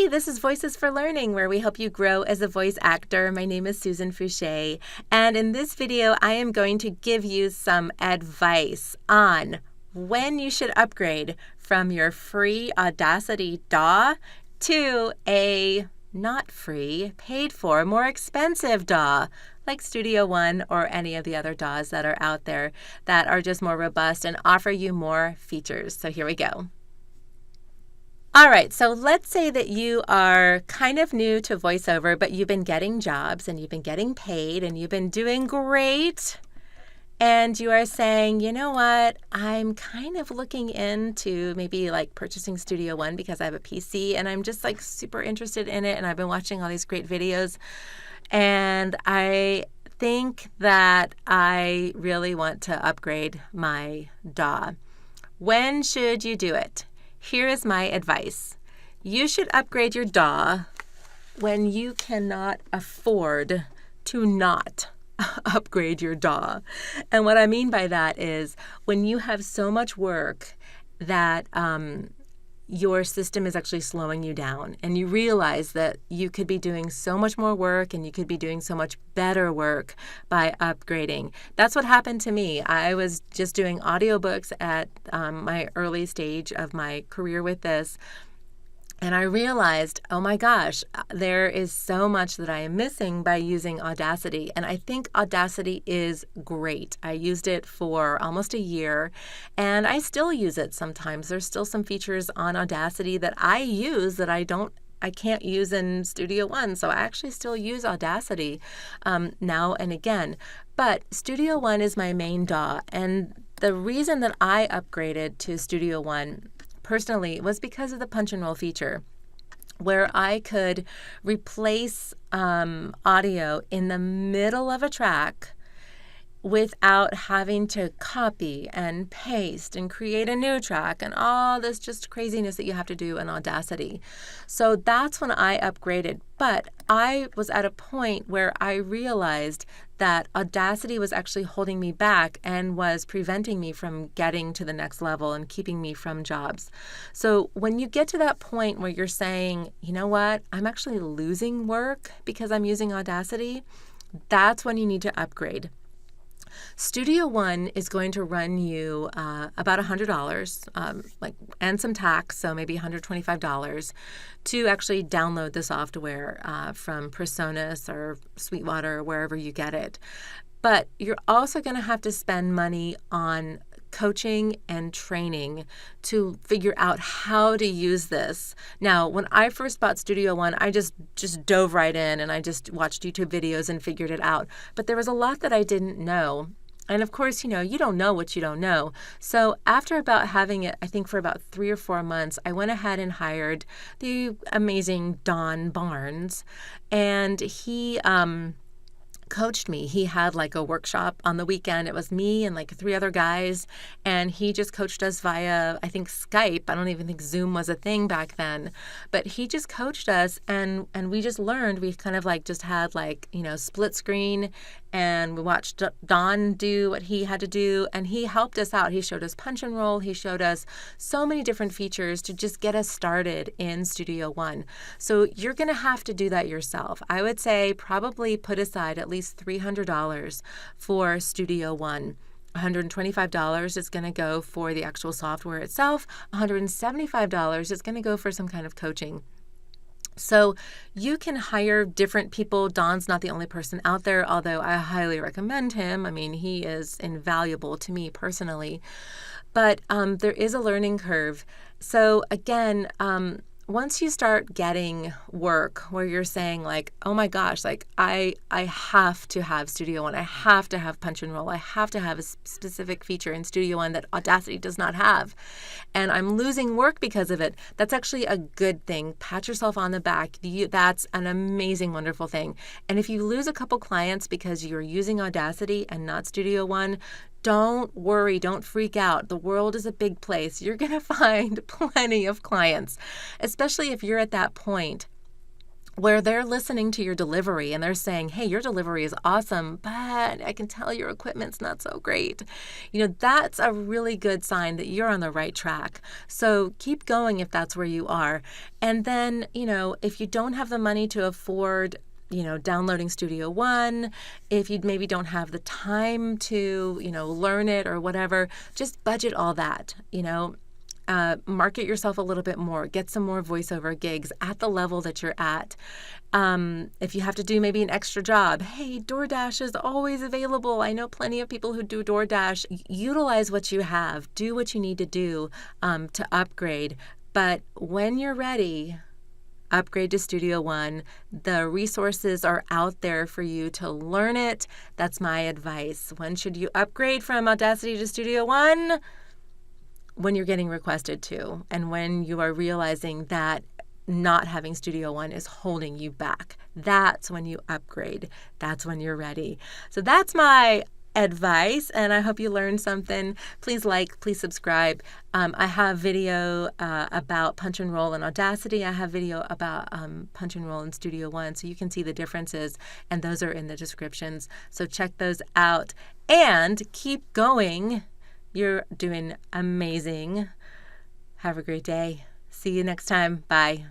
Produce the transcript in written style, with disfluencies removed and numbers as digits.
this is Voices for Learning, where we help you grow as a voice actor. My name is Susan Fouché, and in this video, I am going to give you some advice on when you should upgrade from your free Audacity DAW to a not free, paid for, more expensive DAW, like Studio One or any of the other DAWs that are out there that are just more robust and offer you more features. So here we go. All right, so let's say that you are kind of new to voiceover, but you've been getting jobs and you've been getting paid and you've been doing great. And you are saying, you know what, I'm kind of looking into maybe like purchasing Studio One because I have a PC and I'm just like super interested in it and I've been watching all these great videos. And I think that I really want to upgrade my DAW. When should you do it? Here is my advice. You should upgrade your DAW when you cannot afford to not upgrade your DAW. And what I mean by that is when you have so much work that your system is actually slowing you down and you realize that you could be doing so much more work and you could be doing so much better work by upgrading. That's what happened to me. I was just doing audiobooks at my early stage of my career with this. And I realized, oh my gosh, there is so much that I am missing by using Audacity. And I think Audacity is great. I used it for almost a year and I still use it sometimes. There's still some features on Audacity that I use that I can't use in Studio One. So I actually still use Audacity now and again. But Studio One is my main DAW. And the reason that I upgraded to Studio One personally was because of the punch and roll feature, where I could replace audio in the middle of a track without having to copy and paste and create a new track and all this just craziness that you have to do in Audacity. So that's when I upgraded. But I was at a point where I realized that Audacity was actually holding me back and was preventing me from getting to the next level and keeping me from jobs. So when you get to that point where you're saying, you know what, I'm actually losing work because I'm using Audacity, that's when you need to upgrade. Studio One is going to run you about $100, and some tax, so maybe $125 to actually download the software from Presonus or Sweetwater or wherever you get it. But you're also going to have to spend money on coaching and training to figure out how to use this. Now, when I first bought Studio One, I just dove right in and I just watched YouTube videos and figured it out. But there was a lot that I didn't know. And of course, you don't know what you don't know. So after about having it, I think for about 3 or 4 months, I went ahead and hired the amazing Don Barnes, and he coached me. He had like a workshop on the weekend. It was me and like 3 other guys, and he just coached us via, I think, Skype. I don't even think Zoom was a thing back then, but he just coached us, and we just learned. We kind of like just had like, split screen, and we watched Don do what he had to do, and he helped us out. He showed us punch and roll. He showed us so many different features to just get us started in Studio One. So you're going to have to do that yourself. I would say probably put aside at least $300 for Studio One. $125 is going to go for the actual software itself. $175 is going to go for some kind of coaching. So you can hire different people. Don's not the only person out there, although I highly recommend him. I mean, he is invaluable to me personally. But there is a learning curve. So again, once you start getting work where you're saying like, oh my gosh, like I have to have Studio One, I have to have punch and roll, I have to have a specific feature in Studio One that Audacity does not have, and I'm losing work because of it, that's actually a good thing. Pat yourself on the back. That's an amazing, wonderful thing. And if you lose a couple clients because you're using Audacity and not Studio One, don't worry, don't freak out. The world is a big place. You're going to find plenty of clients, especially if you're at that point where they're listening to your delivery and they're saying, hey, your delivery is awesome, but I can tell your equipment's not so great. That's a really good sign that you're on the right track. So keep going if that's where you are. And then, if you don't have the money to afford downloading Studio One, if you maybe don't have the time to, learn it or whatever, just budget all that, market yourself a little bit more, get some more voiceover gigs at the level that you're at. If you have to do maybe an extra job, hey, DoorDash is always available. I know plenty of people who do DoorDash. Utilize what you have, do what you need to do to upgrade. But when you're ready, upgrade to Studio One. The resources are out there for you to learn it. That's my advice. When should you upgrade from Audacity to Studio One? When you're getting requested to, and when you are realizing that not having Studio One is holding you back. That's when you upgrade. That's when you're ready. So that's my advice, and I hope you learned something. Please like, please subscribe. I have video about Punch and Roll in Audacity. I have video about Punch and Roll in Studio One, so you can see the differences, and those are in the descriptions. So check those out, and keep going. You're doing amazing. Have a great day. See you next time. Bye.